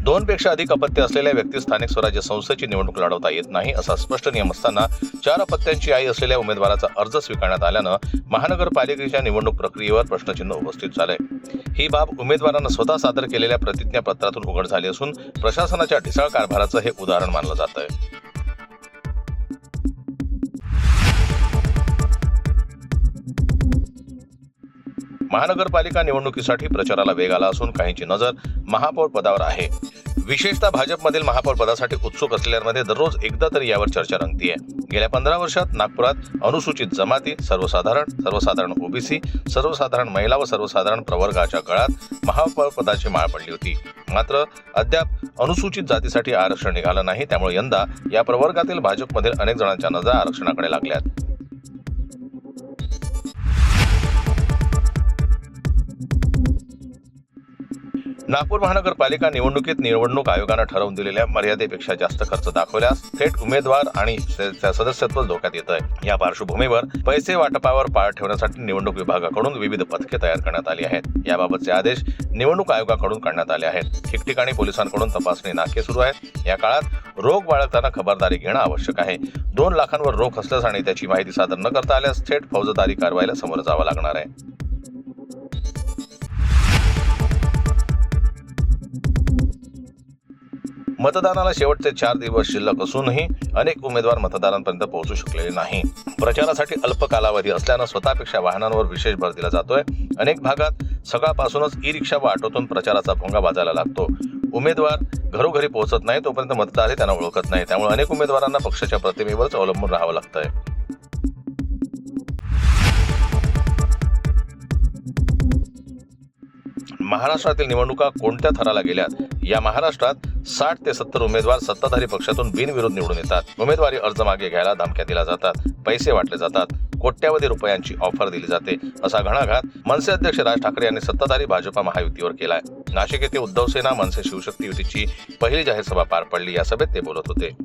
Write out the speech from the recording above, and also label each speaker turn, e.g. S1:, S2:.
S1: 2 पेक्षा अधिक अपत्य असलेल्या व्यक्ती स्थानिक स्वराज्य संस्थेची निवडणूक लढवता येत नाही असा स्पष्ट नियम असताना 4 अपत्यांची आई असलेल्या उमेदवाराचा अर्ज स्वीकारण्यात आल्यानं महानगरपालिकेच्या निवडणूक प्रक्रियेवर प्रश्नचिन्ह उपस्थित झालंय। ही बाब उमेदवारांना स्वतः सादर केलेल्या प्रतिज्ञापत्रातून उघड झाली असून प्रशासनाच्या ढिसाळ कारभाराचं हे उदाहरण मानलं जातंय। महानगरपालिका निवडणुकीसाठी प्रचाराला वेग आला असून काहींची नजर महापौर पदावर आहे। विशेषतः भाजपमधील महापौर पदासाठी उत्सुक असलेल्यांमध्ये दररोज एकदा तरी यावर चर्चा रंगतीये। गेल्या 15 वर्षात नागपुरात अनुसूचित जमाती, सर्वसाधारण ओबीसी, सर्वसाधारण महिला व सर्वसाधारण प्रवर्गाच्या गळात महापौर पदाची माळ पडली होती। मात्र अद्याप अनुसूचित जातीसाठी आरक्षण निघालं नाही, त्यामुळे यंदा या प्रवर्गातील भाजपमधील अनेक जणांच्या नजरा आरक्षणाकडे लागल्यात। नागपूर महानगरपालिका निवडणूक आयोगानं ठरवून दिलेल्या मर्यादेपेक्षा जास्त खर्च दाखवल्यास थेट उमेदवार आणि सदस्यत्व धोक्यात येत आहे। या पार्श्वभूमीवर पैसे वाटपावर पाळ ठेवण्यासाठी निवडणूक विभागाकडून विविध पथके तयार करण्यात आली आहेत। याबाबतचे आदेश निवडणूक आयोगाकडून काढण्यात आले आहेत। ठिकठिकाणी पोलिसांकडून तपासणी नाके सुरू आहेत। या काळात रोख बाळगताना खबरदारी घेणं आवश्यक आहे। 2 लाखांवर रोख असल्यास आणि त्याची माहिती सादर न करता आल्यास थेट फौजदारी कारवाईला समोर जावं लागणार आहे। मतदानाला शेवटचे 4 दिवस शिल्लक असूनही अनेक उमेदवार मतदारांपर्यंत पोहोचू शकलेले नाही। प्रचारासाठी अल्प कालावधी असल्यानं स्वतःपेक्षा वाहनांवर विशेष भर दिला जातोय। अनेक भागात सकाळपासूनच ई-रिक्षा व ऑटोतून प्रचाराचा भोंगा वाजायला लागतो। उमेदवार घरोघरी पोहोचत नाही तोपर्यंत मतदारही त्यांना ओळखत नाही, त्यामुळे अनेक उमेदवारांना पक्षाच्या प्रतिमेवरच अवलंबून राहावं लागतंय। महाराष्ट्रातील निवडणुका कोणत्या थराला गेल्यात? या महाराष्ट्रात 60 ते 70 उमेदवार सत्ताधारी पक्षातून बिनविरोध निवडून येतात। उमेदवारी अर्ज मागे घ्यायला धमक्या दिल्या जातात, पैसे वाटले जातात, कोट्यावधी रुपयांची ऑफर दिली जाते असा घणाघात मनसे अध्यक्ष राज ठाकरे यांनी सत्ताधारी भाजपा महायुतीवर केलाय। नाशिक येथे उद्धव सेना मनसे शिवशक्ती युतीची पहिली जाहीर सभा पार पडली। या सभेत ते बोलत होते।